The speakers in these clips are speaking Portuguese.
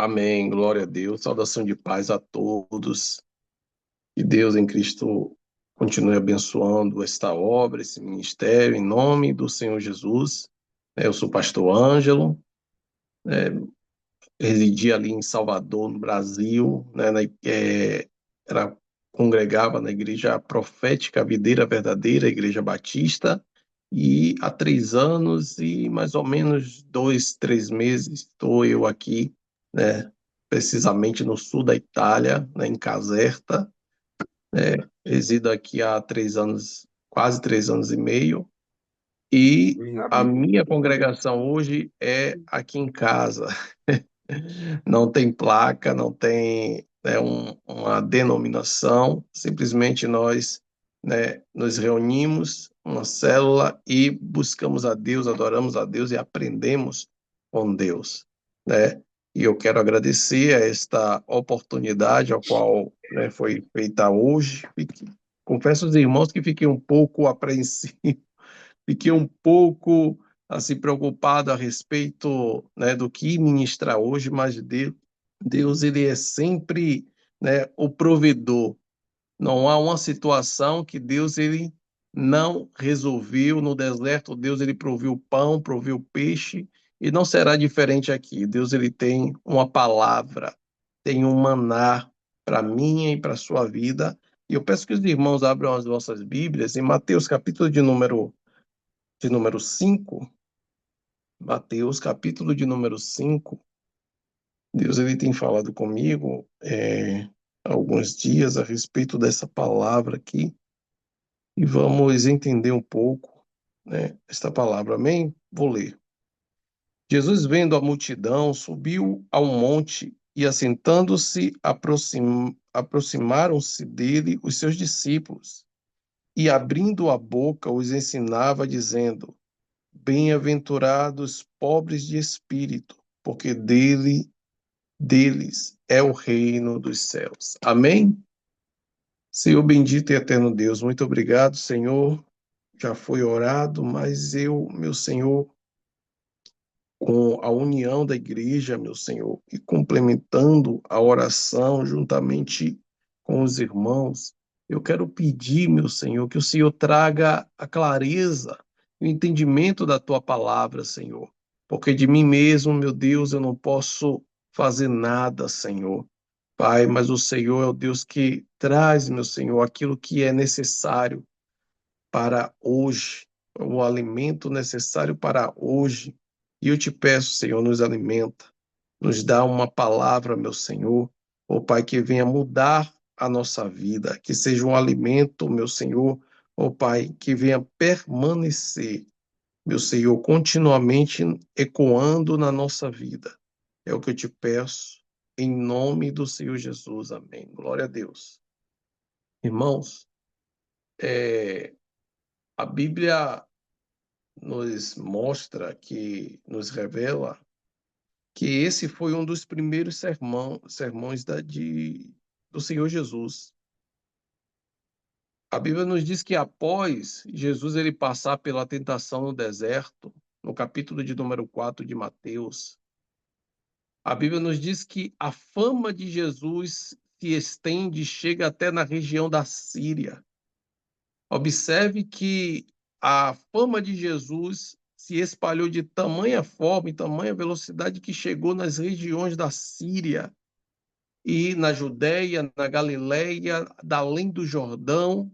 Amém, glória a Deus. Saudação de paz a todos. Que Deus em Cristo continue abençoando esta obra, esse ministério, em nome do Senhor Jesus. Eu sou pastor Ângelo, residi ali em Salvador, no Brasil, né, era, congregava na Igreja Profética Videira Verdadeira, Igreja Batista, e há 3 anos e mais ou menos 2, 3 meses estou eu aqui, né, precisamente no sul da Itália, né, em Caserta. Resido aqui há 3 anos, quase 3 anos e meio, e a minha congregação hoje é aqui em casa. Não tem placa, não tem, né, uma denominação, simplesmente nós, né, nos reunimos, uma célula, e buscamos a Deus, adoramos a Deus e aprendemos com Deus, né? E eu quero agradecer a esta oportunidade, a qual, né, foi feita hoje. Confesso aos irmãos que fiquei um pouco apreensivo, fiquei um pouco assim preocupado a respeito, né, do que ministrar hoje, mas Deus ele é sempre, né, o provedor. Não há uma situação que Deus ele não resolveu no deserto. Deus ele proveu pão, proveu peixe, e não será diferente aqui. Deus ele tem uma palavra, tem um maná para minha e para sua vida. E eu peço que os irmãos abram as vossas Bíblias em Mateus capítulo de número 5. Mateus, capítulo de número 5. Deus ele tem falado comigo há alguns dias a respeito dessa palavra aqui, e vamos entender um pouco, né, esta palavra. Amém? Vou ler. Jesus, vendo a multidão, subiu ao monte e, assentando-se, aproximaram-se dele os seus discípulos, e, abrindo a boca, os ensinava, dizendo: Bem-aventurados pobres de espírito, porque deles é o reino dos céus. Amém? Senhor bendito e eterno Deus, muito obrigado, Senhor. Já foi orado, mas meu Senhor, com a união da igreja, meu Senhor, e complementando a oração juntamente com os irmãos, eu quero pedir, meu Senhor, que o Senhor traga a clareza e o entendimento da tua palavra, Senhor, porque de mim mesmo, meu Deus, eu não posso fazer nada, Senhor. Pai, mas o Senhor é o Deus que traz, meu Senhor, aquilo que é necessário para hoje, o alimento necessário para hoje. E eu te peço, Senhor, nos alimenta, nos dá uma palavra, meu Senhor, ó Pai, que venha mudar a nossa vida, que seja um alimento, meu Senhor, ó Pai, que venha permanecer, meu Senhor, continuamente ecoando na nossa vida. É o que eu te peço, em nome do Senhor Jesus. Amém. Glória a Deus. Irmãos, a Bíblia nos mostra, que nos revela que esse foi um dos primeiros sermões do Senhor Jesus. A Bíblia nos diz que após Jesus ele passar pela tentação no deserto, no capítulo de número 4 de Mateus, a Bíblia nos diz que a fama de Jesus se estende, chega até na região da Síria. Observe que a fama de Jesus se espalhou de tamanha forma e tamanha velocidade que chegou nas regiões da Síria e na Judéia, na Galileia, da além do Jordão,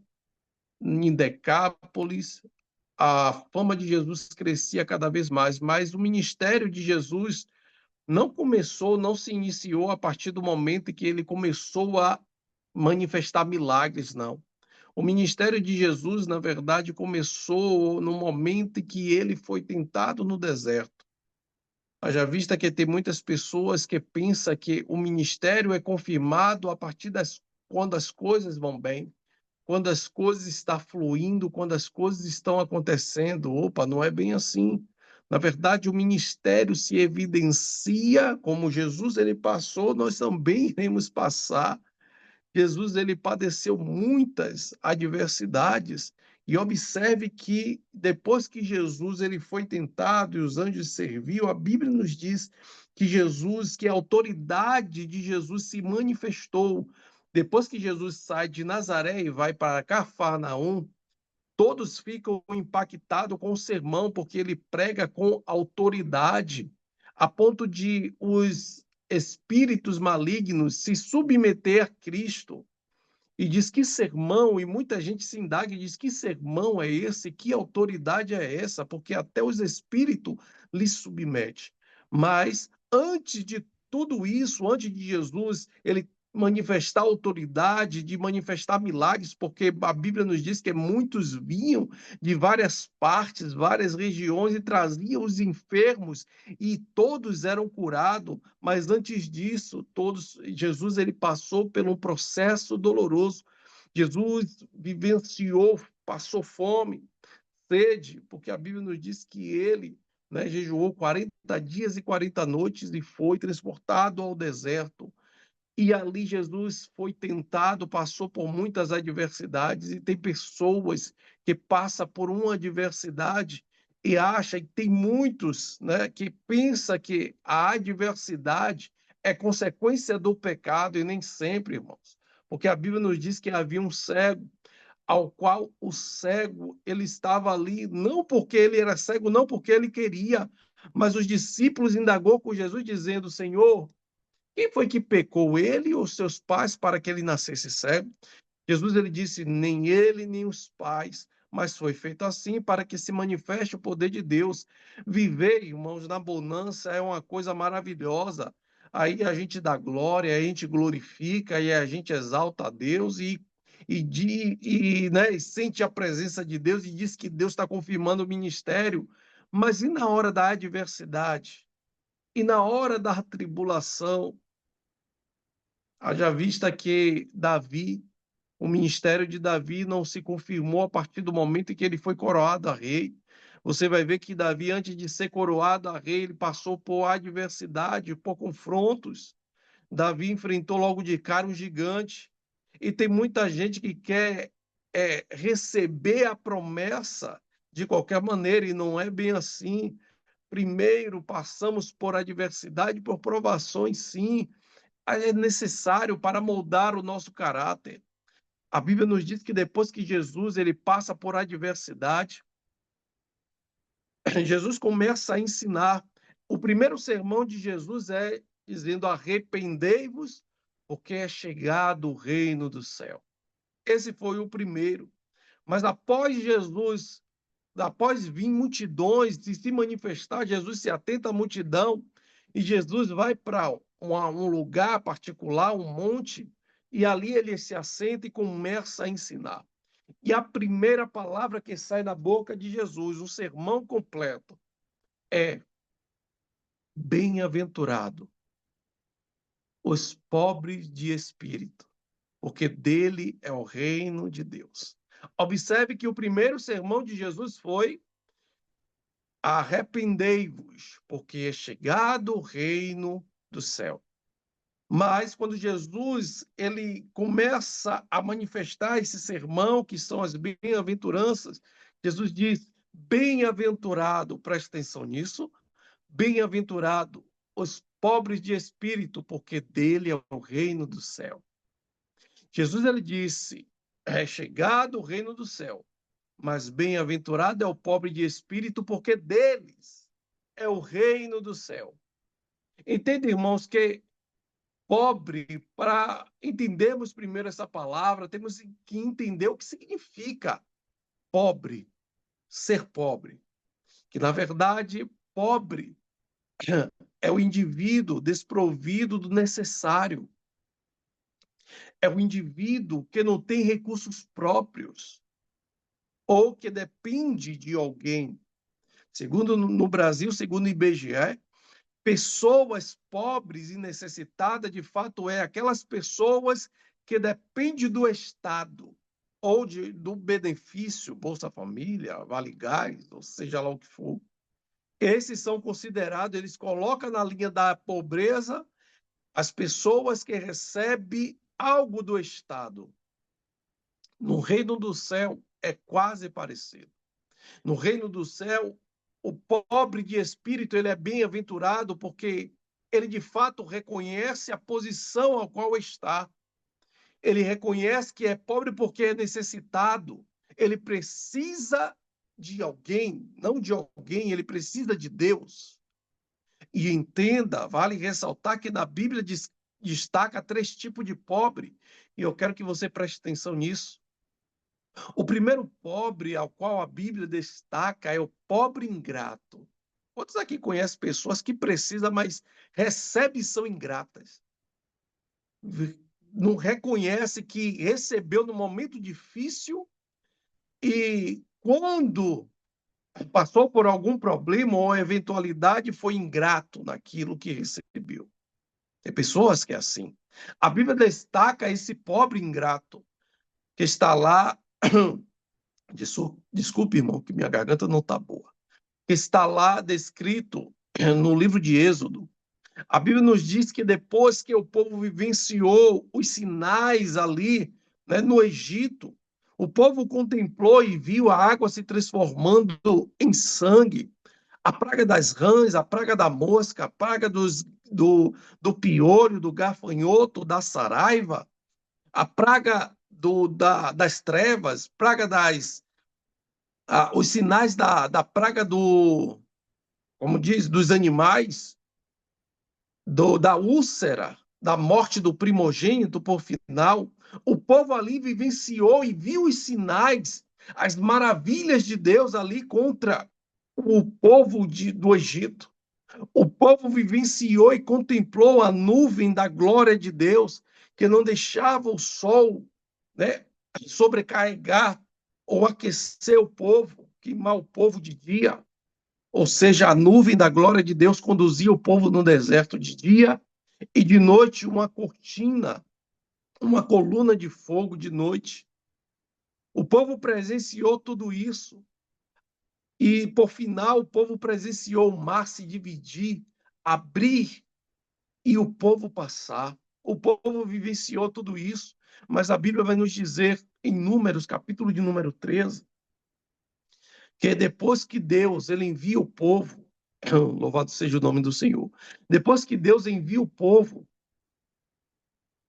em Decápolis. A fama de Jesus crescia cada vez mais, mas o ministério de Jesus não se iniciou a partir do momento em que ele começou a manifestar milagres, não. O ministério de Jesus, na verdade, começou no momento em que ele foi tentado no deserto. Haja vista que tem muitas pessoas que pensam que o ministério é confirmado a partir quando as coisas vão bem, quando as coisas estão fluindo, quando as coisas estão acontecendo. Opa, não é bem assim. Na verdade, o ministério se evidencia, como Jesus ele passou, nós também iremos passar. Jesus ele padeceu muitas adversidades, E observe que depois que Jesus ele foi tentado e os anjos serviu, a Bíblia nos diz que Jesus, que a autoridade de Jesus se manifestou. Depois que Jesus sai de Nazaré e vai para Cafarnaum, todos ficam impactados com o sermão, porque ele prega com autoridade, a ponto de os espíritos malignos se submeter a Cristo. E diz que sermão, e muita gente se indaga e diz que sermão é esse, que autoridade é essa, porque até os espíritos lhe submete. Mas antes de tudo isso, antes de Jesus, ele manifestar autoridade, de manifestar milagres, porque a Bíblia nos diz que muitos vinham de várias partes, várias regiões e traziam os enfermos e todos eram curados, mas antes disso, Jesus ele passou por um processo doloroso. Jesus vivenciou, passou fome, sede, porque a Bíblia nos diz que ele, né, jejuou 40 dias e 40 noites e foi transportado ao deserto. E ali Jesus foi tentado, passou por muitas adversidades, e tem pessoas que passam por uma adversidade e acha, e tem muitos, né, que pensa que a adversidade é consequência do pecado, e nem sempre, irmãos. Porque a Bíblia nos diz que havia um cego, ao qual o cego ele estava ali, não porque ele era cego, não porque ele queria, mas os discípulos indagou com Jesus, dizendo: Senhor, quem foi que pecou, ele ou seus pais, para que ele nascesse cego? Jesus ele disse: nem ele, nem os pais, mas foi feito assim para que se manifeste o poder de Deus. Viver, irmãos, na bonança é uma coisa maravilhosa. Aí a gente dá glória, a gente glorifica e a gente exalta a Deus e sente a presença de Deus e diz que Deus está confirmando o ministério. Mas e na hora da adversidade? E na hora da tribulação? Haja vista que Davi, o ministério de Davi não se confirmou a partir do momento em que ele foi coroado a rei. Você vai ver que Davi, antes de ser coroado a rei, ele passou por adversidade, por confrontos. Davi enfrentou logo de cara um gigante. E tem muita gente que quer receber a promessa de qualquer maneira, e não é bem assim. Primeiro passamos por adversidade, por provações, sim, é necessário para moldar o nosso caráter. A Bíblia nos diz que depois que Jesus ele passa por adversidade, Jesus começa a ensinar. O primeiro sermão de Jesus é dizendo: arrependei-vos, porque é chegado o reino do céu. Esse foi o primeiro. Mas após vir multidões e se manifestar, Jesus se atenta à multidão e Jesus vai para um lugar particular, um monte, e ali ele se assenta e começa a ensinar. E a primeira palavra que sai da boca de Jesus, o sermão completo, é: bem-aventurado os pobres de espírito, porque dele é o reino de Deus. Observe que o primeiro sermão de Jesus foi: arrependei-vos, porque é chegado o reino do céu. Mas quando Jesus ele começa a manifestar esse sermão, que são as bem-aventuranças, Jesus diz: bem-aventurado, presta atenção nisso, bem-aventurado os pobres de espírito, porque dele é o reino do céu. Jesus ele disse: é chegado o reino do céu, mas bem-aventurado é o pobre de espírito, porque deles é o reino do céu. Entende, irmãos, que pobre, para entendermos primeiro essa palavra, temos que entender o que significa pobre, ser pobre. Que, na verdade, pobre é o indivíduo desprovido do necessário. É o indivíduo que não tem recursos próprios ou que depende de alguém. Segundo no Brasil, segundo o IBGE, pessoas pobres e necessitadas, de fato, é aquelas pessoas que dependem do Estado ou do benefício, Bolsa Família, Vale Gás, ou seja lá o que for. Esses são considerados, eles colocam na linha da pobreza as pessoas que recebem algo do Estado. No reino do céu, é quase parecido. No reino do céu, o pobre de espírito, ele é bem-aventurado porque ele de fato reconhece a posição a qual está. Ele reconhece que é pobre porque é necessitado. Ele precisa de alguém, não de alguém, ele precisa de Deus. E entenda, vale ressaltar que na Bíblia destaca 3 tipos de pobre, e eu quero que você preste atenção nisso. O primeiro pobre ao qual a Bíblia destaca é o pobre ingrato. Quantos aqui conhecem pessoas que precisam, mas recebem e são ingratas? Não reconhece que recebeu no momento difícil e quando passou por algum problema ou eventualidade foi ingrato naquilo que recebeu. Tem pessoas que é assim. A Bíblia destaca esse pobre ingrato que está lá. Desculpe, irmão, que minha garganta não está boa. Que está lá descrito no livro de Êxodo. A Bíblia nos diz que depois que o povo vivenciou os sinais ali, né, no Egito, o povo contemplou e viu a água se transformando em sangue. A praga das rãs, a praga da mosca, a praga do piolho, do gafanhoto, da saraiva, a praga das trevas, praga os sinais da praga como diz, dos animais, da úlcera, da morte do primogênito por final. O povo ali vivenciou e viu os sinais, as maravilhas de Deus ali contra o povo do Egito. O povo vivenciou e contemplou a nuvem da glória de Deus, que não deixava o sol, né, sobrecarregar ou aquecer o povo, queimar o povo de dia. Ou seja, a nuvem da glória de Deus conduzia o povo no deserto de dia e de noite uma cortina, uma coluna de fogo de noite. O povo presenciou tudo isso. E, por final, o povo presenciou o mar se dividir, abrir e o povo passar. O povo vivenciou tudo isso, mas a Bíblia vai nos dizer, em Números, capítulo de número 13, que depois que Deus ele envia o povo, louvado seja o nome do Senhor, depois que Deus envia o povo,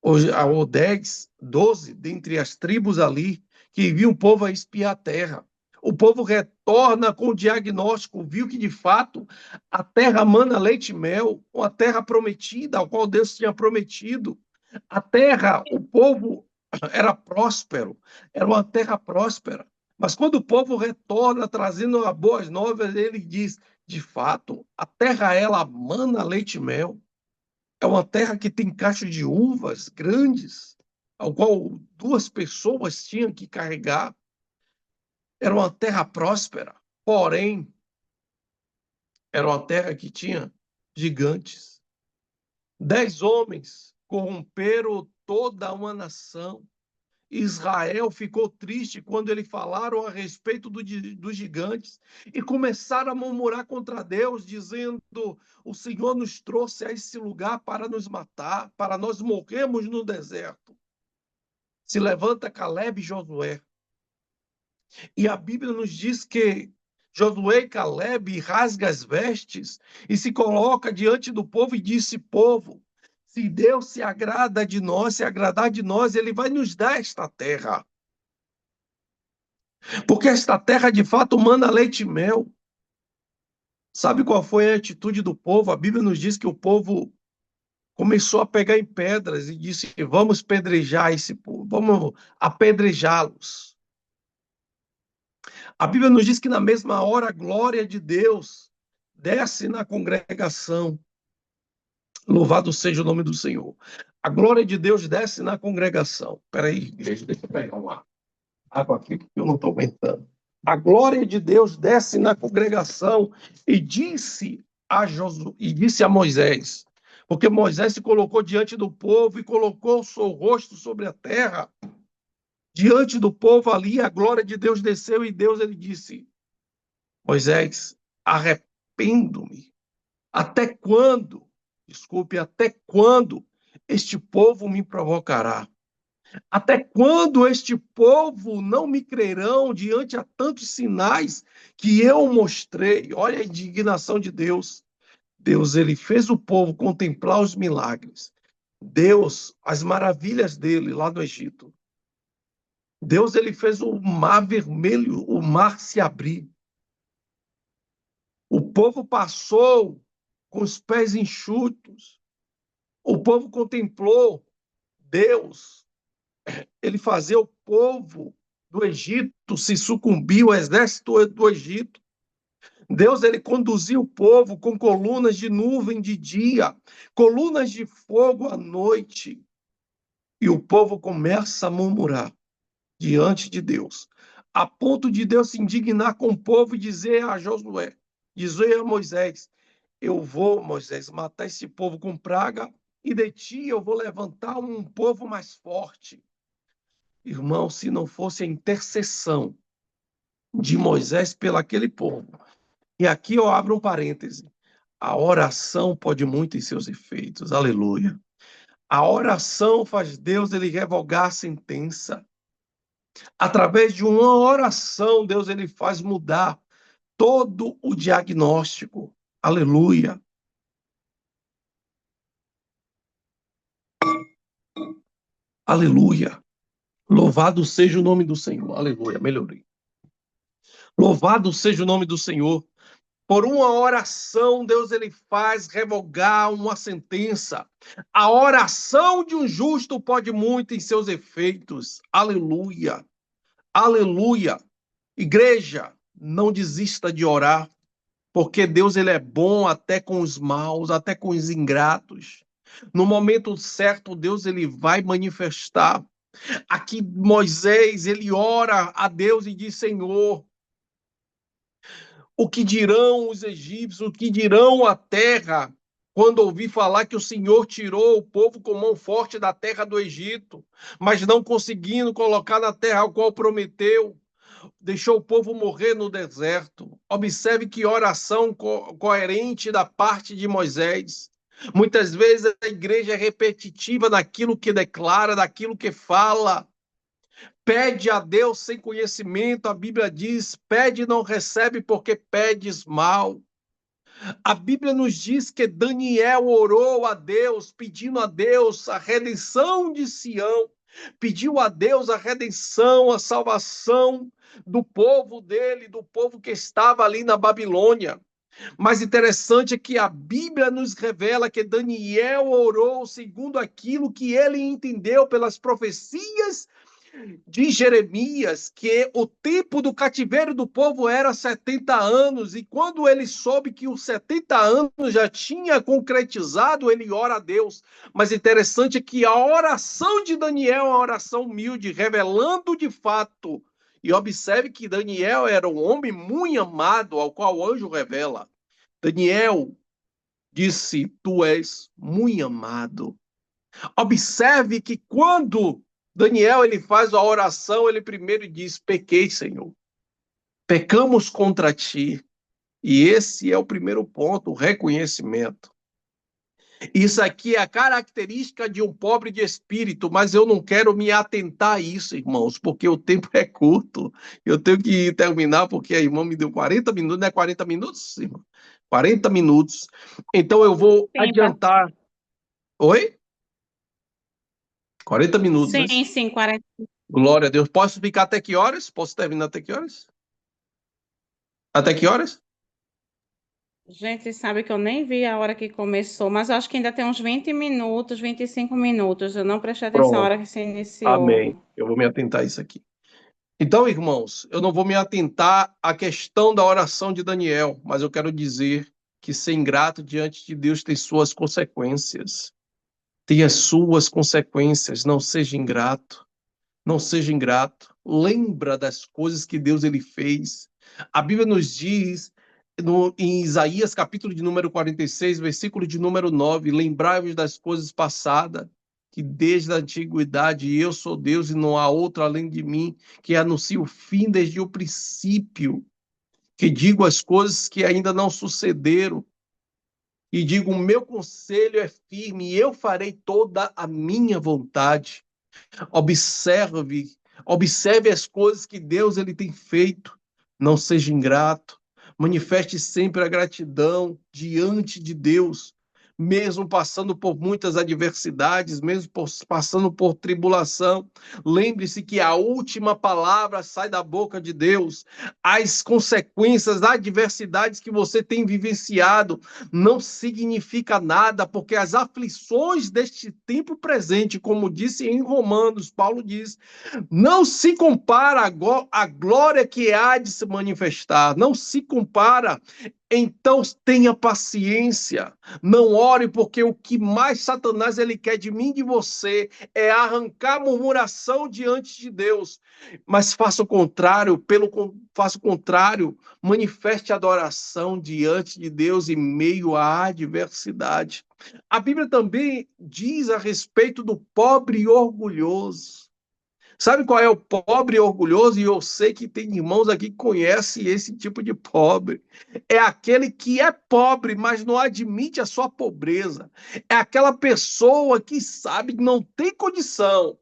ou 10, 12, dentre as tribos ali, que envia o povo a espiar a terra, o povo retorna com o diagnóstico, viu que de fato a terra mana leite e mel, uma terra prometida, ao qual Deus tinha prometido. A terra, o povo era próspero, era uma terra próspera. Mas quando o povo retorna trazendo as boas novas, ele diz: de fato, a terra ela mana leite e mel. É uma terra que tem cachos de uvas grandes, ao qual 2 pessoas tinham que carregar. Era uma terra próspera, porém, era uma terra que tinha gigantes. 10 homens corromperam toda uma nação. Israel ficou triste quando eles falaram a respeito dos gigantes e começaram a murmurar contra Deus, dizendo: o Senhor nos trouxe a esse lugar para nos matar, para nós morrermos no deserto. Se levanta Caleb e Josué. E a Bíblia nos diz que Josué e Caleb rasga as vestes e se coloca diante do povo e disse: povo, se Deus se agrada de nós, se agradar de nós, ele vai nos dar esta terra. Porque esta terra, de fato, mana leite e mel. Sabe qual foi a atitude do povo? A Bíblia nos diz que o povo começou a pegar em pedras e disse: vamos pedrejar esse povo, vamos apedrejá-los. A Bíblia nos diz que na mesma hora a glória de Deus desce na congregação. Louvado seja o nome do Senhor. A glória de Deus desce na congregação. Espera aí, igreja, deixa eu pegar uma água aqui, porque eu não estou aguentando. A glória de Deus desce na congregação e disse a Moisés, porque Moisés se colocou diante do povo e colocou o seu rosto sobre a terra. Diante do povo ali, a glória de Deus desceu e Deus ele disse: Moisés, arrependo-me. Até quando? Desculpe, até quando este povo me provocará? Até quando este povo não me crerão diante a tantos sinais que eu mostrei? Olha a indignação de Deus. Deus, ele fez o povo contemplar os milagres. Deus, as maravilhas dele lá no Egito. Deus, ele fez o mar vermelho, o mar se abrir. O povo passou com os pés enxutos. O povo contemplou Deus. Ele fazia o povo do Egito se sucumbir, o exército do Egito. Deus, ele conduzia o povo com colunas de nuvem de dia, colunas de fogo à noite. E o povo começa a murmurar diante de Deus, a ponto de Deus se indignar com o povo e dizer a Josué, dizer a Moisés: eu vou, Moisés, matar esse povo com praga, e de ti eu vou levantar um povo mais forte. Irmão, se não fosse a intercessão de Moisés pelo aquele povo, e aqui eu abro um parêntese, a oração pode muito em seus efeitos, aleluia. A oração faz Deus ele revogar a sentença. Através de uma oração, Deus ele faz mudar todo o diagnóstico. Aleluia. Aleluia. Louvado seja o nome do Senhor. Aleluia. Melhorei. Louvado seja o nome do Senhor. Por uma oração, Deus ele faz revogar uma sentença. A oração de um justo pode muito em seus efeitos. Aleluia. Aleluia. Igreja, não desista de orar, porque Deus ele é bom até com os maus, até com os ingratos. No momento certo, Deus ele vai manifestar. Aqui Moisés, ele ora a Deus e diz: Senhor, o que dirão os egípcios, o que dirão a terra, quando ouvir falar que o Senhor tirou o povo com mão forte da terra do Egito, mas não conseguindo colocar na terra a qual prometeu, deixou o povo morrer no deserto. Observe que oração coerente da parte de Moisés. Muitas vezes a igreja é repetitiva naquilo que declara, naquilo que fala. Pede a Deus sem conhecimento, a Bíblia diz, pede e não recebe porque pedes mal. A Bíblia nos diz que Daniel orou a Deus, pedindo a Deus a redenção de Sião, pediu a Deus a redenção, a salvação do povo dele, do povo que estava ali na Babilônia. Mas interessante é que a Bíblia nos revela que Daniel orou segundo aquilo que ele entendeu pelas profecias de Jeremias, que o tempo do cativeiro do povo era 70 anos, e quando ele soube que os 70 anos já tinha concretizado, ele ora a Deus. Mas interessante é que a oração de Daniel é uma oração humilde, revelando de fato. E observe que Daniel era um homem muito amado, ao qual o anjo revela. Daniel disse: Tu és muito amado. Observe que quando Daniel ele faz a oração, ele primeiro diz: pequei, Senhor. Pecamos contra ti. E esse é o primeiro ponto, o reconhecimento. Isso aqui é a característica de um pobre de espírito, mas eu não quero me atentar a isso, irmãos, porque o tempo é curto. Eu tenho que terminar, porque a irmã me deu 40 minutos, não é 40 minutos, irmã? 40 minutos. Então eu vou Sim, adiantar. Oi? 40 minutos, né? sim, 40. Glória a Deus. Posso ficar até que horas? Posso terminar até que horas? Até que horas? Gente, sabe que eu nem vi a hora que começou, mas eu acho que ainda tem uns 20 minutos, 25 minutos. Eu não prestei atenção na Pronto. hora que se iniciou. Amém. Eu vou me atentar a isso aqui. Então, irmãos, eu não vou me atentar à questão da oração de Daniel, mas eu quero dizer que ser ingrato diante de Deus tem suas consequências. Tem as suas consequências. Não seja ingrato. Não seja ingrato. Lembra das coisas que Deus ele fez. A Bíblia nos diz em Isaías, capítulo de número 46, versículo de número 9, lembrai-vos das coisas passadas, que desde a antiguidade eu sou Deus e não há outro além de mim, que anuncio o fim desde o princípio, que digo as coisas que ainda não sucederam, e digo, o meu conselho é firme, e eu farei toda a minha vontade. Observe, observe as coisas que Deus ele tem feito. Não seja ingrato. Manifeste sempre a gratidão diante de Deus, mesmo passando por muitas adversidades, mesmo passando por tribulação. Lembre-se que a última palavra sai da boca de Deus. As consequências das adversidades que você tem vivenciado não significa nada, porque as aflições deste tempo presente, como disse em Romanos, Paulo diz, não se compara à glória que há de se manifestar, não se compara. Então tenha paciência, não ore, porque o que mais Satanás ele quer de mim e de você é arrancar murmuração diante de Deus, mas faça o contrário, faça o contrário, manifeste adoração diante de Deus em meio à adversidade. A Bíblia também diz a respeito do pobre e orgulhoso. Sabe qual é o pobre e orgulhoso? E eu sei que tem irmãos aqui que conhecem esse tipo de pobre. É aquele que é pobre, mas não admite a sua pobreza. É aquela pessoa que sabe que não tem condição.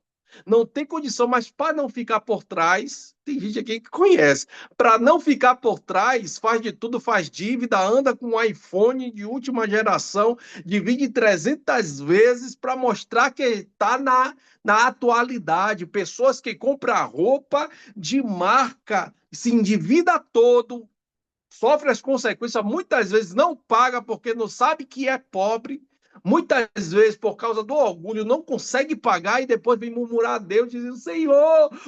Não tem condição, mas para não ficar por trás, tem gente aqui que conhece. Para não ficar por trás, faz de tudo, faz dívida, anda com um iPhone de última geração, divide 300 vezes para mostrar que está na atualidade. Pessoas que compram roupa de marca, se endivida todo, sofre as consequências, muitas vezes não paga porque não sabe que é pobre, muitas vezes por causa do orgulho não consegue pagar e depois vem murmurar a Deus dizendo: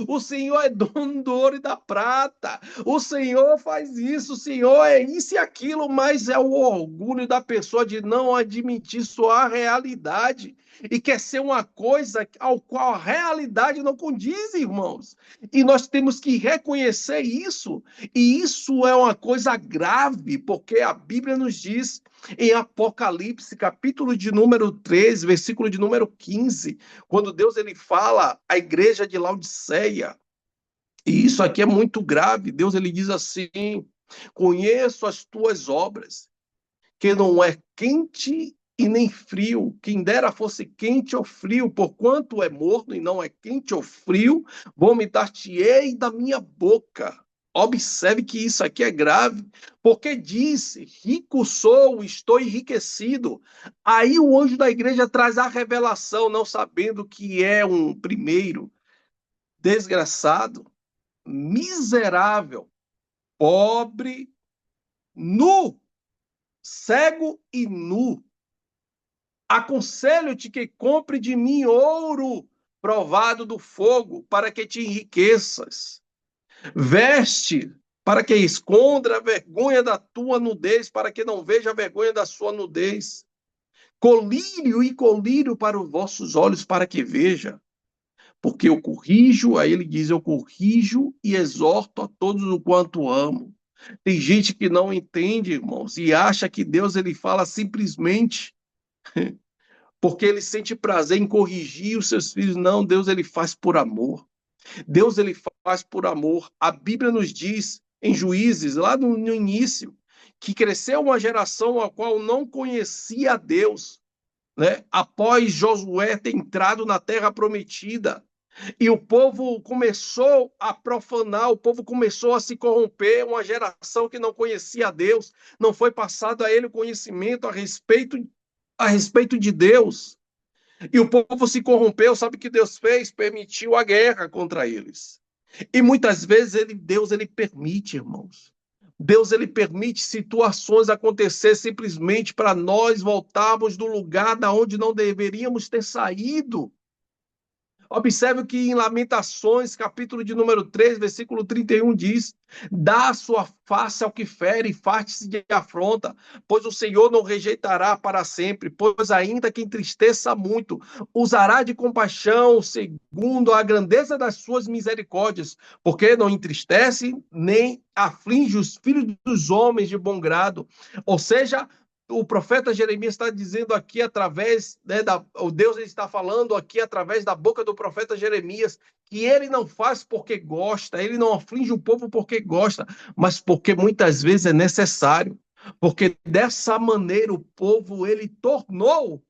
o Senhor é dono do ouro e da prata, o Senhor faz isso, o Senhor é isso e aquilo, mas é o orgulho da pessoa de não admitir sua realidade e quer ser uma coisa ao qual a realidade não condiz, irmãos. E nós temos que reconhecer isso. E isso é uma coisa grave, porque a Bíblia nos diz em Apocalipse, capítulo de número 13, versículo de número 15, quando Deus ele fala à igreja de Laodiceia. E isso aqui é muito grave. Deus ele diz assim: conheço as tuas obras, que não é quente e nem frio. Quem dera fosse quente ou frio, porquanto é morno e não é quente ou frio, vomitar-te-ei da minha boca. Observe que isso aqui é grave, porque disse: rico sou, estou enriquecido. Aí o anjo da igreja traz a revelação, não sabendo que é um primeiro desgraçado, miserável, pobre, nu, cego e nu. Aconselho-te que compre de mim ouro provado do fogo, para que te enriqueças. Veste, para que esconda a vergonha da tua nudez, para que não veja a vergonha da sua nudez. Colírio e colírio para os vossos olhos, para que veja. Porque eu corrijo, aí ele diz, eu corrijo e exorto a todos o quanto amo. Tem gente que não entende, irmãos, e acha que Deus ele fala simplesmente porque ele sente prazer em corrigir os seus filhos. Não, Deus ele faz por amor. Deus ele faz por amor. A Bíblia nos diz em Juízes, lá no início, que cresceu uma geração a qual não conhecia Deus, né? Após Josué ter entrado na terra prometida. E o povo começou a profanar, o povo começou a se corromper, uma geração que não conhecia Deus, não foi passado a ele o conhecimento a respeito de Deus. E o povo se corrompeu, sabe o que Deus fez? Permitiu a guerra contra eles. E muitas vezes Deus ele permite, irmãos. Deus ele permite situações acontecer simplesmente para nós voltarmos do lugar da onde não deveríamos ter saído. Observe o que em Lamentações, capítulo de número 3, versículo 31 diz: dá a sua face ao que fere e farte-se de afronta, pois o Senhor não rejeitará para sempre, pois ainda que entristeça muito, usará de compaixão segundo a grandeza das suas misericórdias, porque não entristece nem aflige os filhos dos homens de bom grado. Ou seja, o profeta Jeremias está dizendo aqui através, né, o Deus está falando aqui através da boca do profeta Jeremias que ele não faz porque gosta, ele não aflige o povo porque gosta, mas porque muitas vezes é necessário, porque dessa maneira o povo ele tornou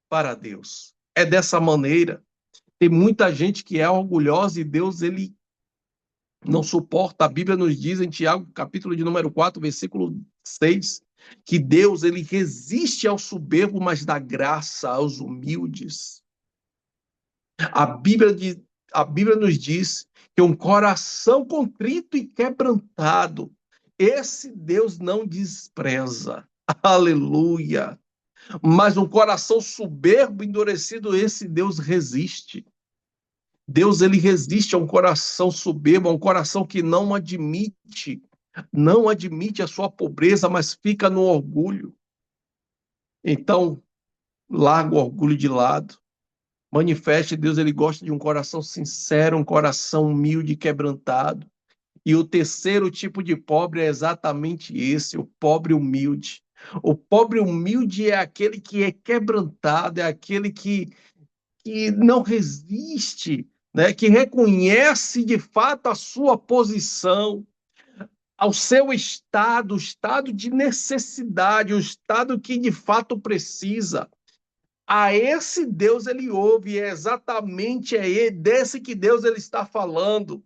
para Deus. É dessa maneira. Tem muita gente que é orgulhosa e Deus, ele não suporta. A Bíblia nos diz em Tiago, capítulo de número 4, versículo 6, que Deus, ele resiste ao soberbo, mas dá graça aos humildes. A Bíblia, a Bíblia nos diz que um coração contrito e quebrantado, esse Deus não despreza. Aleluia. Mas um coração soberbo, endurecido, esse Deus resiste. Deus, ele resiste a um coração soberbo, a um coração que não admite a sua pobreza, mas fica no orgulho. Então, larga o orgulho de lado. Manifeste, Deus, ele gosta de um coração sincero, um coração humilde e quebrantado. E o terceiro tipo de pobre é exatamente esse, o pobre humilde. O pobre humilde é aquele que é quebrantado, é aquele que não resiste, né? Que reconhece de fato a sua posição, ao seu estado, o estado de necessidade, o estado que de fato precisa. A esse Deus ele ouve, é exatamente desse que Deus ele está falando.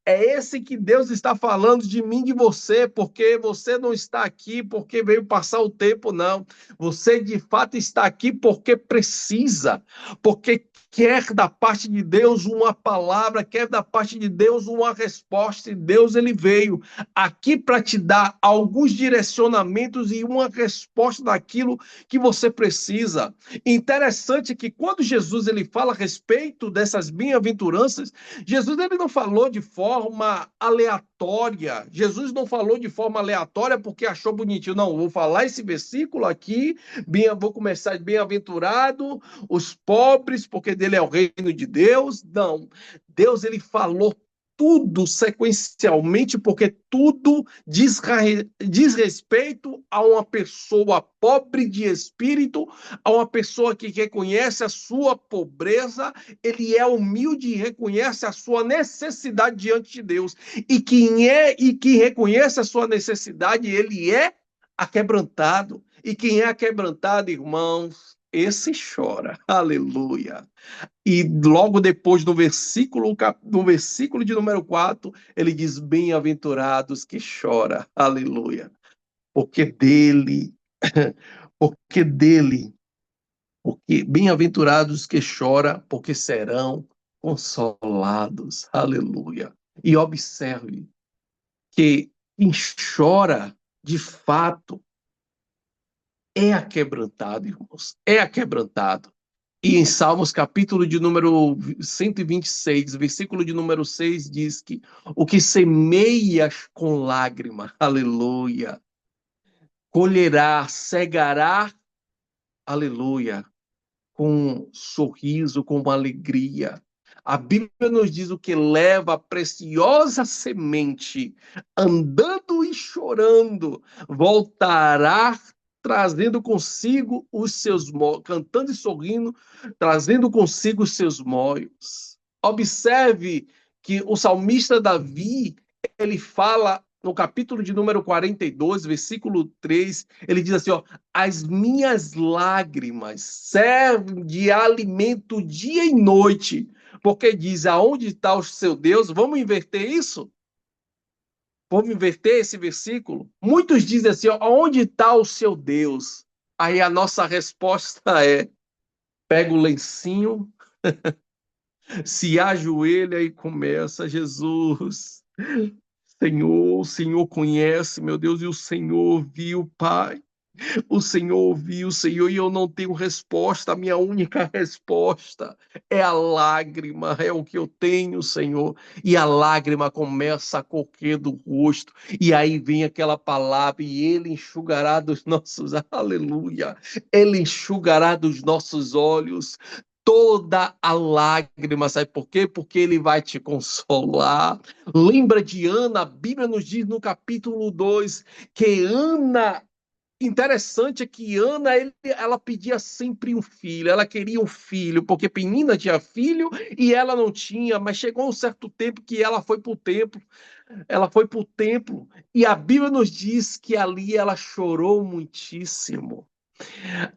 É esse que Deus está falando de mim, de você, porque você não está aqui porque veio passar o tempo, não. Você de fato está aqui porque precisa, porque quer da parte de Deus uma palavra, quer da parte de Deus uma resposta, e Deus ele veio aqui para te dar alguns direcionamentos e uma resposta daquilo que você precisa. Interessante que quando Jesus ele fala a respeito dessas bem-aventuranças, Jesus ele não falou de forma aleatória. Jesus não falou de forma aleatória porque achou bonitinho. Não, vou falar esse versículo aqui, vou começar bem-aventurado os pobres, porque dele é o reino de Deus. Não. Deus ele falou tudo sequencialmente, porque tudo diz respeito a uma pessoa pobre de espírito, a uma pessoa que reconhece a sua pobreza, ele é humilde e reconhece a sua necessidade diante de Deus. E que reconhece a sua necessidade, ele é aquebrantado. E quem é aquebrantado, irmãos, esse chora. Aleluia. E logo depois, no versículo de número 4, ele diz: bem-aventurados que chora, aleluia, porque dele, porque dele, porque bem-aventurados que chora, porque serão consolados, aleluia. E observe que quem chora, de fato, é aquebrantado, irmãos, é aquebrantado. E em Salmos, capítulo de número 126, versículo de número 6, diz que o que semeia com lágrima, aleluia, colherá, cegará, aleluia, com sorriso, com uma alegria. A Bíblia nos diz o que leva a preciosa semente, andando e chorando, voltará trazendo consigo os seus molhos, cantando e sorrindo, trazendo consigo os seus molhos. Observe que o salmista Davi, ele fala no capítulo de número 42, versículo 3, ele diz assim, ó, as minhas lágrimas servem de alimento dia e noite, porque diz, aonde está o seu Deus? Vamos inverter isso? Vamos inverter esse versículo? Muitos dizem assim, ó, aonde está o seu Deus? Aí a nossa resposta é, pega o lencinho, se ajoelha e começa, Jesus, Senhor, o Senhor conhece, meu Deus, e o Senhor viu, Pai. O Senhor ouviu, Senhor, e eu não tenho resposta. A minha única resposta é a lágrima, é o que eu tenho, Senhor. E a lágrima começa a correr do rosto, e aí vem aquela palavra, e Ele enxugará dos nossos, aleluia, Ele enxugará dos nossos olhos toda a lágrima, sabe por quê? Porque Ele vai te consolar. Lembra de Ana, a Bíblia nos diz no capítulo 2 que Ana, interessante é que Ana, ela pedia sempre um filho, ela queria um filho, porque Penina tinha filho e ela não tinha, mas chegou um certo tempo que ela foi para o templo, e a Bíblia nos diz que ali ela chorou muitíssimo,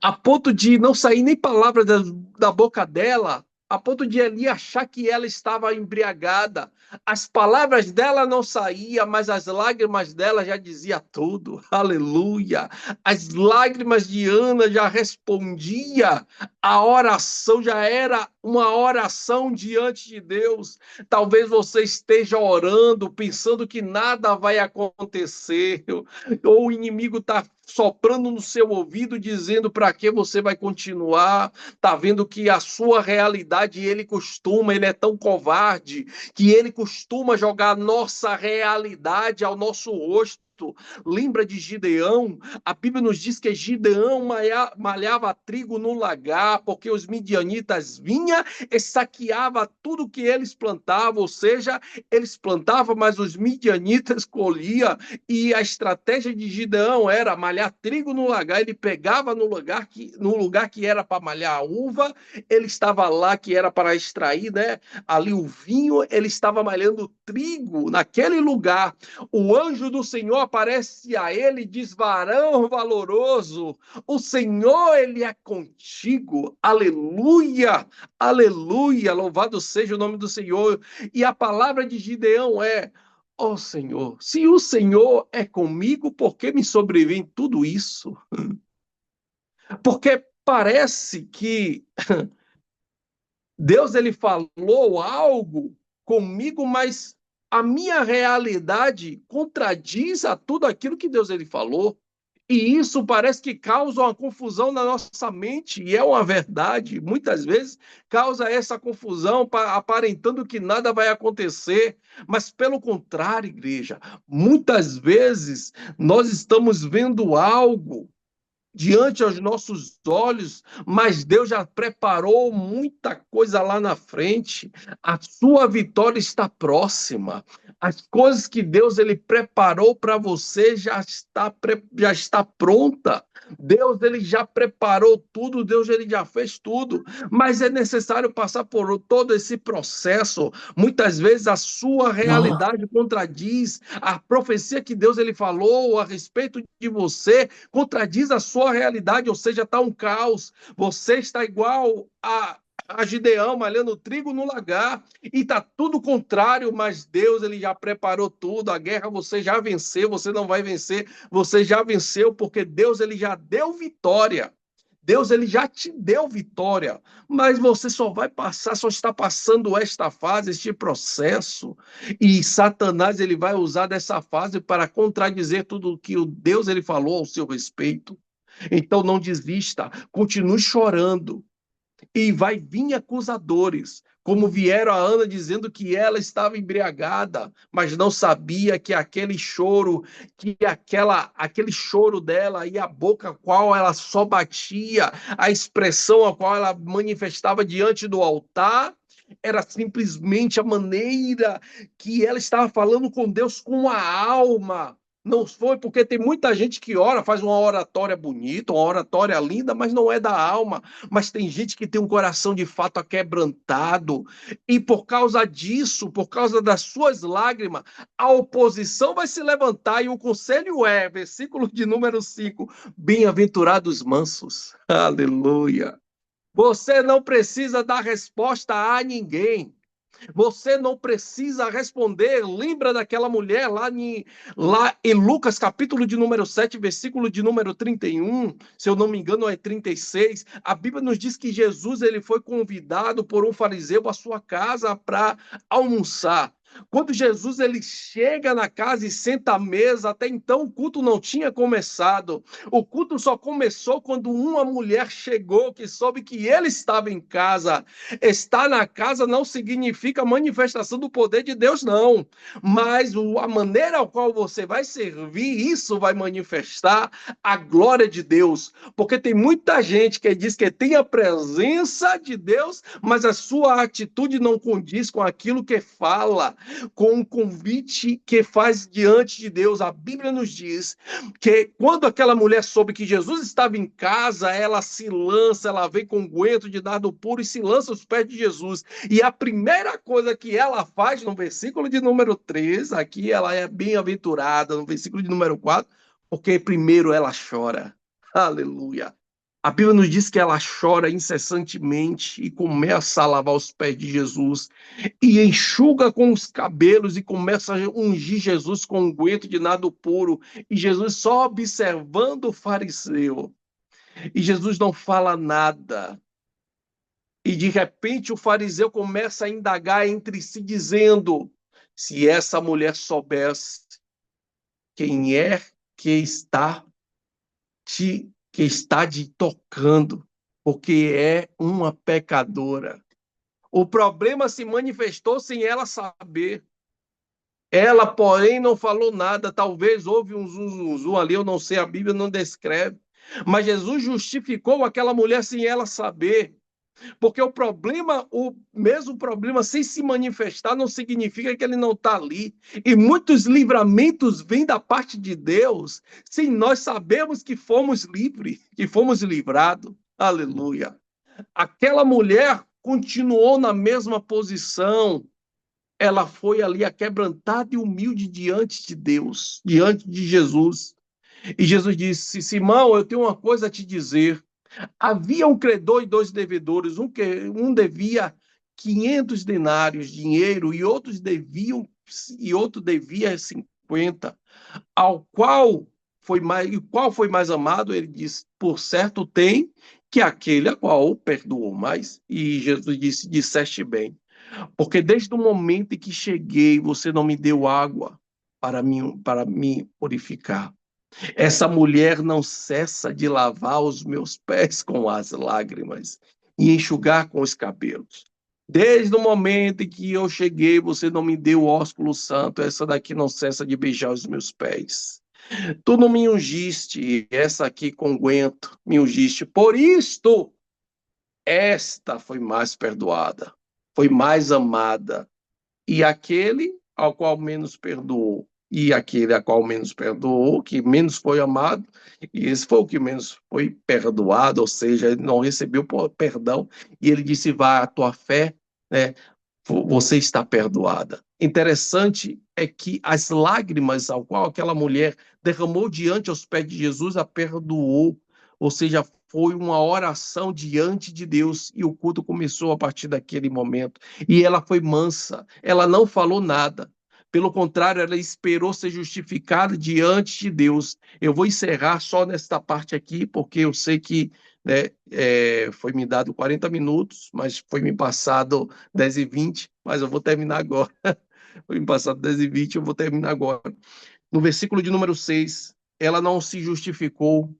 a ponto de não sair nem palavra da boca dela, a ponto de Eli achar que ela estava embriagada. As palavras dela não saíam, mas as lágrimas dela já dizia tudo. Aleluia! As lágrimas de Ana já respondia. A oração já era uma oração diante de Deus. Talvez você esteja orando, pensando que nada vai acontecer, ou o inimigo está soprando no seu ouvido, dizendo para que você vai continuar. Está vendo que a sua realidade, ele é tão covarde, que ele costuma jogar a nossa realidade ao nosso rosto. Lembra de Gideão? A Bíblia nos diz que Gideão malhava trigo no lagar, porque os midianitas vinham e saqueava tudo que eles plantavam, ou seja, eles plantavam, mas os midianitas colhiam, e a estratégia de Gideão era malhar trigo no lagar. Ele pegava no lugar que era para malhar a uva, ele estava lá que era para extrair, né, ali o vinho, ele estava malhando trigo naquele lugar. O anjo do Senhor aparece a ele e diz: varão valoroso, o Senhor, ele é contigo. Aleluia, aleluia, louvado seja o nome do Senhor. E a palavra de Gideão é: ó Senhor, se o Senhor é comigo, por que me sobrevém tudo isso? Porque parece que Deus ele falou algo comigo, mas a minha realidade contradiz a tudo aquilo que Deus ele falou. E isso parece que causa uma confusão na nossa mente, e é uma verdade. Muitas vezes causa essa confusão, aparentando que nada vai acontecer. Mas, pelo contrário, igreja, muitas vezes nós estamos vendo algo diante aos nossos olhos, mas Deus já preparou muita coisa lá na frente. A sua vitória está próxima. As coisas que Deus ele preparou para você já está pronta. Deus ele já preparou tudo, Deus ele já fez tudo, mas é necessário passar por todo esse processo. Muitas vezes a sua realidade contradiz a profecia que Deus ele falou a respeito de você, contradiz a sua realidade, ou seja, está um caos. Você está igual a Gideão malhando trigo no lagar, e está tudo contrário, mas Deus ele já preparou tudo. A guerra você já venceu, você não vai vencer, você já venceu, porque Deus ele já deu vitória. Deus ele já te deu vitória, mas você só vai passar, só está passando esta fase, este processo, e Satanás ele vai usar dessa fase para contradizer tudo o que o Deus ele falou ao seu respeito. Então não desista, continue chorando, e vai vir acusadores, como vieram a Ana dizendo que ela estava embriagada, mas não sabia que aquele choro, aquele choro dela e a boca a qual ela só batia, a expressão a qual ela manifestava diante do altar, era simplesmente a maneira que ela estava falando com Deus com a alma. Não foi porque tem muita gente que ora, faz uma oratória bonita, uma oratória linda, mas não é da alma. Mas tem gente que tem um coração de fato aquebrantado, e por causa disso, por causa das suas lágrimas, a oposição vai se levantar, e o conselho é, versículo de número 5: bem-aventurados mansos. Aleluia. Você não precisa dar resposta a ninguém. Você não precisa responder. Lembra daquela mulher lá em Lucas, capítulo de número 7, versículo de número 31, se eu não me engano é 36. A Bíblia nos diz que Jesus ele foi convidado por um fariseu à sua casa para almoçar. Quando Jesus ele chega na casa e senta à mesa, até então o culto não tinha começado. O culto só começou quando uma mulher chegou que soube que ele estava em casa. Estar na casa não significa manifestação do poder de Deus, não. Mas a maneira ao qual você vai servir, isso vai manifestar a glória de Deus. Porque tem muita gente que diz que tem a presença de Deus, mas a sua atitude não condiz com aquilo que fala, com o convite que faz diante de Deus. A Bíblia nos diz que quando aquela mulher soube que Jesus estava em casa, ela se lança, ela vem com unguento de nardo puro e se lança aos pés de Jesus. E a primeira coisa que ela faz no versículo de número 3, aqui ela é bem-aventurada, no versículo de número 4, porque primeiro ela chora. Aleluia. A Bíblia nos diz que ela chora incessantemente e começa a lavar os pés de Jesus e enxuga com os cabelos e começa a ungir Jesus com unguento de nardo puro. E Jesus só observando o fariseu. E Jesus não fala nada. E de repente o fariseu começa a indagar entre si, dizendo: se essa mulher soubesse quem é que está te tocando, porque é uma pecadora. O problema se manifestou sem ela saber. Ela, porém, não falou nada. Talvez houve um zum ali, eu não sei, a Bíblia não descreve. Mas Jesus justificou aquela mulher sem ela saber. Porque o problema, o mesmo problema, sem se manifestar, não significa que ele não está ali. E muitos livramentos vêm da parte de Deus, sem nós sabermos que fomos livres, que fomos livrados. Aleluia. Aquela mulher continuou na mesma posição. Ela foi ali aquebrantada e humilde diante de Deus, diante de Jesus. E Jesus disse: Simão, eu tenho uma coisa a te dizer. Havia um credor e dois devedores, um devia 500 denários de dinheiro e outro devia 50. Ao qual foi mais amado? Ele disse: por certo tem que aquele a qual o perdoou mais. E Jesus disse: disseste bem, porque desde o momento em que cheguei, você não me deu água para me purificar. Essa mulher não cessa de lavar os meus pés com as lágrimas e enxugar com os cabelos. Desde o momento em que eu cheguei, você não me deu o ósculo santo, essa daqui não cessa de beijar os meus pés. Tu não me ungiste, essa aqui com unguento me ungiste. Por isto, esta foi mais perdoada, foi mais amada. E aquele ao qual menos perdoou, e aquele a qual menos perdoou, que menos foi amado, e esse foi o que menos foi perdoado, ou seja, ele não recebeu perdão, e ele disse: vá, a tua fé, né, você está perdoada. Interessante é que as lágrimas ao qual aquela mulher derramou diante aos pés de Jesus a perdoou, ou seja, foi uma oração diante de Deus e o culto começou a partir daquele momento. E ela foi mansa, ela não falou nada. Pelo contrário, ela esperou ser justificada diante de Deus. Eu vou encerrar só nesta parte aqui, porque eu sei que, né, foi me dado 40 minutos, mas foi me passado 10h20, mas eu vou terminar agora. Foi me passado 10h20, eu vou terminar agora. No versículo de número 6, ela não se justificou,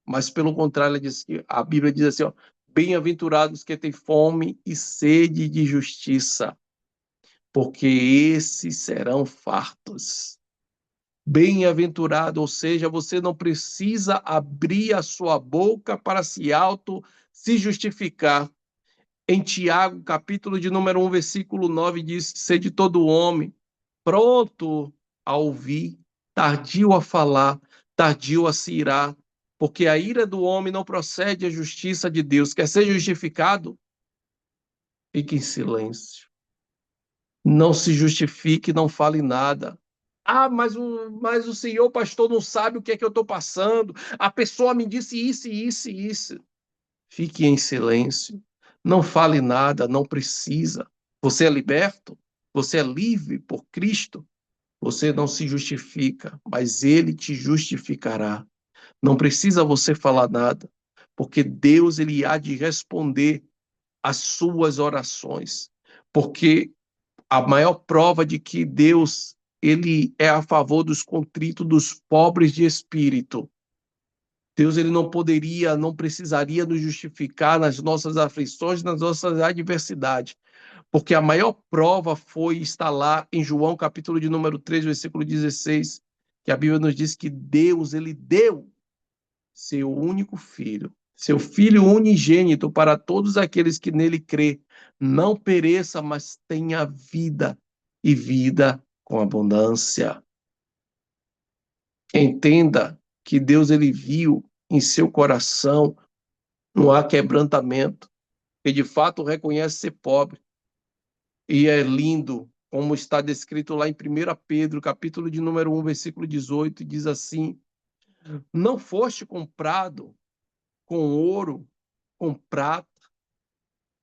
mas pelo contrário, a Bíblia diz assim, ó, bem-aventurados que têm fome e sede de justiça, porque esses serão fartos. Bem-aventurado, ou seja, você não precisa abrir a sua boca para se justificar. Em Tiago, capítulo de número 1, versículo 9, diz: sede todo homem pronto a ouvir, tardio a falar, tardio a se irar, porque a ira do homem não procede da justiça de Deus. Quer ser justificado? Fique em silêncio. Não se justifique, não fale nada. Ah, mas o senhor pastor não sabe o que é que eu estou passando. A pessoa me disse isso, isso e isso. Fique em silêncio. Não fale nada, não precisa. Você é liberto? Você é livre por Cristo? Você não se justifica, mas ele te justificará. Não precisa você falar nada, porque Deus ele há de responder às suas orações. Porque a maior prova de que Deus ele é a favor dos contritos, dos pobres de espírito. Deus ele não poderia, não precisaria nos justificar nas nossas aflições, nas nossas adversidades, porque a maior prova está lá em João, capítulo de número 3, versículo 16, que a Bíblia nos diz que Deus ele deu seu único filho, seu filho unigênito para todos aqueles que nele crê, não pereça, mas tenha vida e vida com abundância. Entenda que Deus ele viu em seu coração um aquebrantamento, que de fato reconhece ser pobre. E é lindo, como está descrito lá em 1 Pedro, capítulo de número 1, versículo 18, diz assim: não foste comprado com ouro, com prata,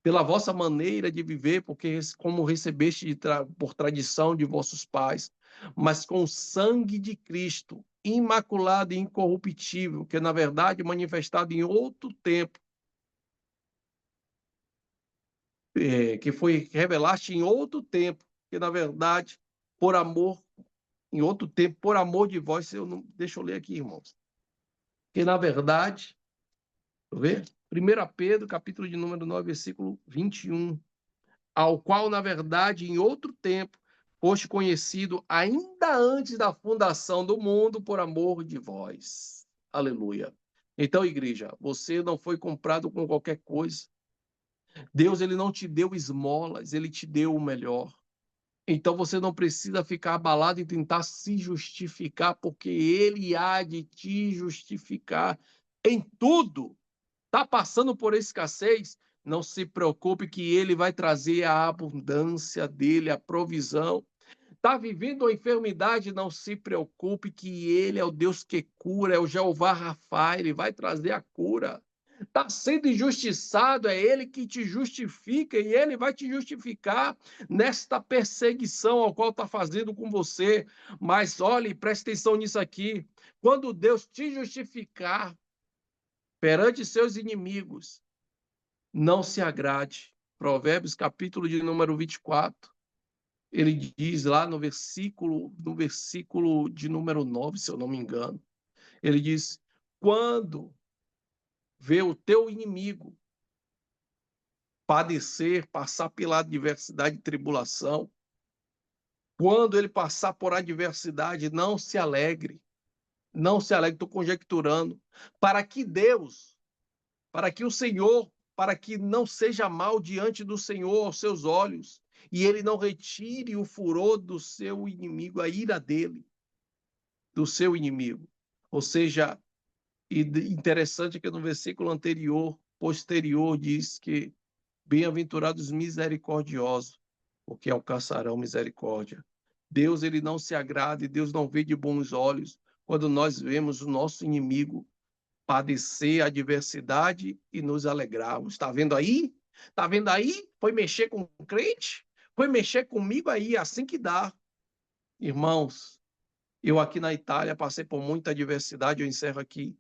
pela vossa maneira de viver, porque como recebeste por tradição de vossos pais, mas com o sangue de Cristo, imaculado e incorruptível, que na verdade manifestado em outro tempo, que foi revelaste em outro tempo, que na verdade, por amor, em outro tempo, por amor de vós, deixa eu ler aqui, irmãos, que na verdade, deixa eu ver, 1 Pedro, capítulo de número 9, versículo 21, ao qual, na verdade, em outro tempo, foste conhecido ainda antes da fundação do mundo por amor de vós. Aleluia. Então, igreja, você não foi comprado com qualquer coisa. Deus, ele não te deu esmolas, ele te deu o melhor. Então você não precisa ficar abalado e tentar se justificar, porque ele há de te justificar em tudo. Está passando por escassez? Não se preocupe que ele vai trazer a abundância dele, a provisão. Está vivendo a enfermidade? Não se preocupe que ele é o Deus que cura, é o Jeová Rafa, ele vai trazer a cura. Está sendo injustiçado, é ele que te justifica e ele vai te justificar nesta perseguição ao qual está fazendo com você. Mas olhe, preste atenção nisso aqui. Quando Deus te justificar perante seus inimigos, não se agrade. Provérbios, capítulo de número 24. Ele diz lá no versículo de número 9, se eu não me engano, ele diz: quando vê o teu inimigo padecer, passar pela adversidade e tribulação, quando ele passar por adversidade, não se alegre, não se alegre, estou conjecturando, para que Deus, para que o Senhor, para que não seja mal diante do Senhor aos seus olhos, e ele não retire o furor do seu inimigo, a ira dele, do seu inimigo. Ou seja, interessante que no versículo anterior, posterior, diz que bem-aventurados misericordiosos, porque alcançarão misericórdia. Deus, ele não se agrada e Deus não vê de bons olhos quando nós vemos o nosso inimigo padecer a adversidade e nos alegrarmos. Está vendo aí? Está vendo aí? Foi mexer com o crente? Foi mexer comigo aí, assim que dá. Irmãos, eu aqui na Itália passei por muita adversidade, eu encerro aqui,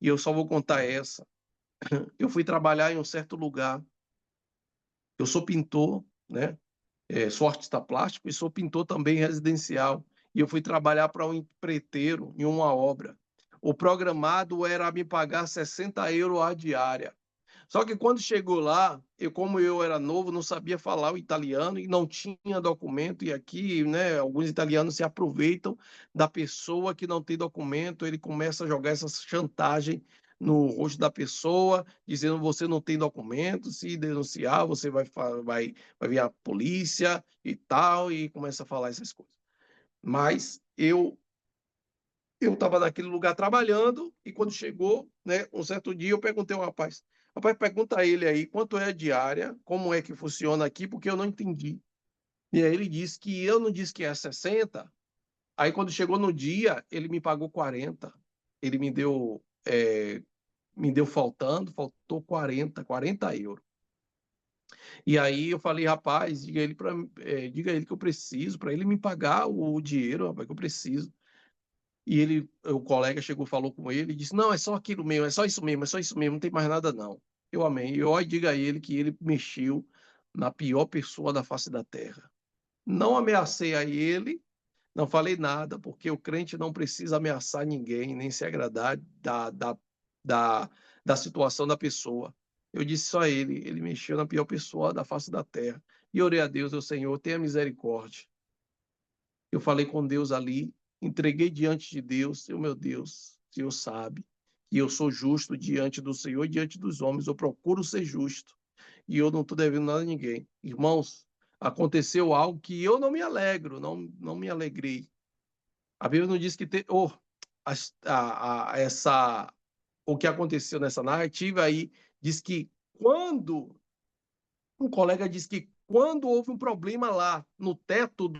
e eu só vou contar essa. Eu fui trabalhar em um certo lugar. Eu sou pintor, né? Sou artista plástico e sou pintor também residencial. E eu fui trabalhar para um empreiteiro em uma obra. O programado era me pagar 60 euros a diária. Só que quando chegou lá, como eu era novo, não sabia falar o italiano e não tinha documento. E aqui, né, alguns italianos se aproveitam da pessoa que não tem documento. Ele começa a jogar essa chantagem no rosto da pessoa, dizendo você não tem documento, se denunciar, você vai vir a polícia e tal, e começa a falar essas coisas. Mas eu estava naquele lugar trabalhando e quando chegou, né, um certo dia eu perguntei ao rapaz, pergunta a ele aí quanto é a diária, como é que funciona aqui, porque eu não entendi. E aí ele disse que eu não disse que é 60. Aí quando chegou no dia, ele me pagou 40. Ele me deu faltou 40 euros. E aí eu falei, rapaz, diga ele que eu preciso, para ele me pagar o dinheiro, rapaz, que eu preciso. E o colega chegou, falou com ele e disse: não, é só aquilo mesmo, é só isso mesmo, é só isso mesmo, não tem mais nada não. Eu amei. E ó, diga a ele que ele mexeu na pior pessoa da face da terra. Não ameacei a ele, não falei nada, porque o crente não precisa ameaçar ninguém, nem se agradar da, da situação da pessoa. Eu disse só a ele mexeu na pior pessoa da face da terra. E orei a Deus, o Senhor, tenha misericórdia. Eu falei com Deus ali, entreguei diante de Deus, meu Deus, o Senhor sabe que eu sou justo diante do Senhor e diante dos homens, eu procuro ser justo e eu não estou devendo nada a ninguém. Irmãos, aconteceu algo que eu não me alegro, não me alegrei. A Bíblia não diz que o que aconteceu nessa narrativa aí diz que quando um colega disse que quando houve um problema lá no teto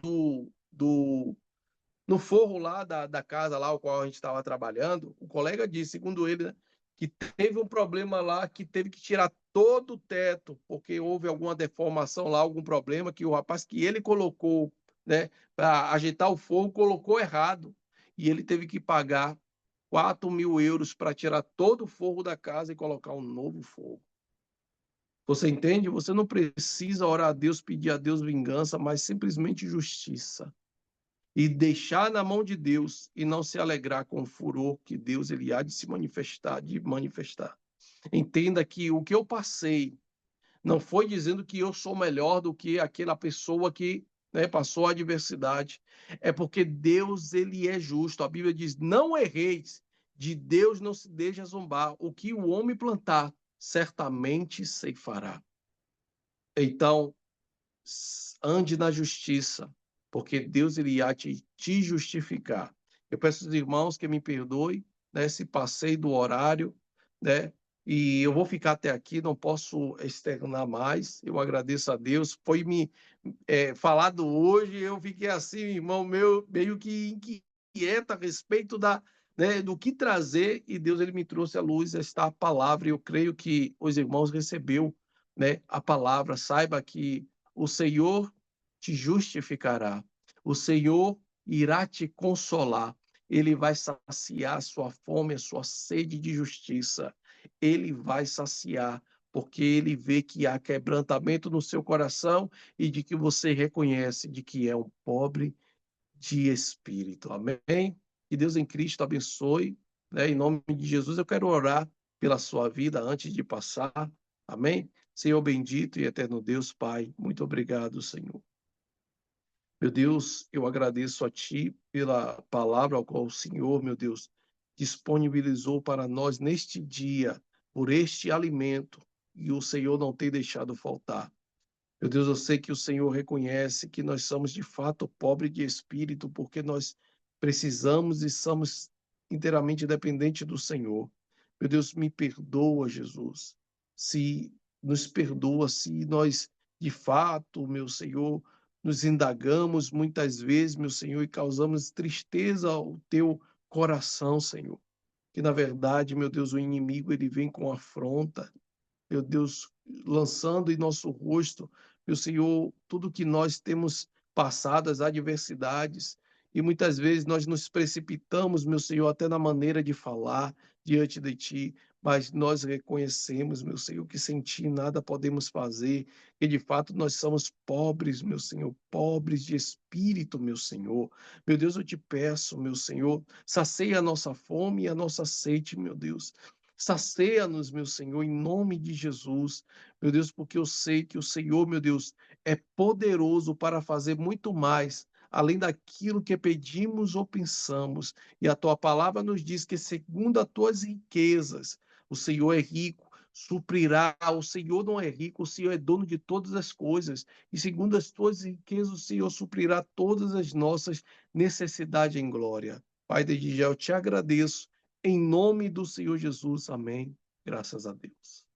no forro lá da casa lá, o qual a gente estava trabalhando, o colega disse, segundo ele, né, que teve um problema lá, que teve que tirar todo o teto, porque houve alguma deformação lá, algum problema, que o rapaz que ele colocou, né, para agitar o fogo, colocou errado. E ele teve que pagar 4.000 euros para tirar todo o fogo da casa e colocar um novo fogo. Você entende? Você não precisa orar a Deus, pedir a Deus vingança, mas simplesmente justiça. E deixar na mão de Deus e não se alegrar com o furor que Deus ele há de se manifestar, de manifestar. Entenda que o que eu passei não foi dizendo que eu sou melhor do que aquela pessoa que, né, passou a adversidade. É porque Deus ele é justo. A Bíblia diz: não erreis, de Deus não se deixa zombar. O que o homem plantar, certamente ceifará. Então, ande na justiça, porque Deus ele há de te justificar. Eu peço aos irmãos que me perdoem, né, se passei do horário, né, e eu vou ficar até aqui, não posso externar mais. Eu agradeço a Deus. Foi me falado hoje, eu fiquei assim, irmão meu, meio que inquieta a respeito da, né, do que trazer, e Deus ele me trouxe à luz esta palavra, e eu creio que os irmãos recebeu, né, a palavra. Saiba que o Senhor te justificará, o Senhor irá te consolar, ele vai saciar a sua fome, a sua sede de justiça, ele vai saciar, porque ele vê que há quebrantamento no seu coração e de que você reconhece de que é um pobre de espírito. Amém? Que Deus em Cristo abençoe, né? Em nome de Jesus, eu quero orar pela sua vida antes de passar. Amém? Senhor bendito e eterno Deus, Pai, muito obrigado, Senhor. Meu Deus, eu agradeço a Ti pela palavra ao qual o Senhor, meu Deus, disponibilizou para nós neste dia, por este alimento, e o Senhor não tem deixado faltar. Meu Deus, eu sei que o Senhor reconhece que nós somos de fato pobres de espírito, porque nós precisamos e somos inteiramente dependentes do Senhor. Meu Deus, me perdoa, Jesus, se nos perdoa, se nós de fato, meu Senhor, nos indagamos muitas vezes, meu Senhor, e causamos tristeza ao teu coração, Senhor. Que na verdade, meu Deus, o inimigo ele vem com afronta, meu Deus, lançando em nosso rosto, meu Senhor, tudo que nós temos passado, as adversidades, e muitas vezes nós nos precipitamos, meu Senhor, até na maneira de falar diante de Ti, mas nós reconhecemos, meu Senhor, que sem Ti nada podemos fazer, que de fato nós somos pobres, meu Senhor, pobres de espírito, meu Senhor. Meu Deus, eu te peço, meu Senhor, sacia a nossa fome e a nossa sede, meu Deus. Sacia-nos, meu Senhor, em nome de Jesus, meu Deus, porque eu sei que o Senhor, meu Deus, é poderoso para fazer muito mais, além daquilo que pedimos ou pensamos. E a tua palavra nos diz que, segundo as tuas riquezas, o Senhor é rico, suprirá. O Senhor não é rico, o Senhor é dono de todas as coisas. E segundo as tuas riquezas, o Senhor suprirá todas as nossas necessidades em glória. Pai de Israel, eu te agradeço em nome do Senhor Jesus, amém. Graças a Deus.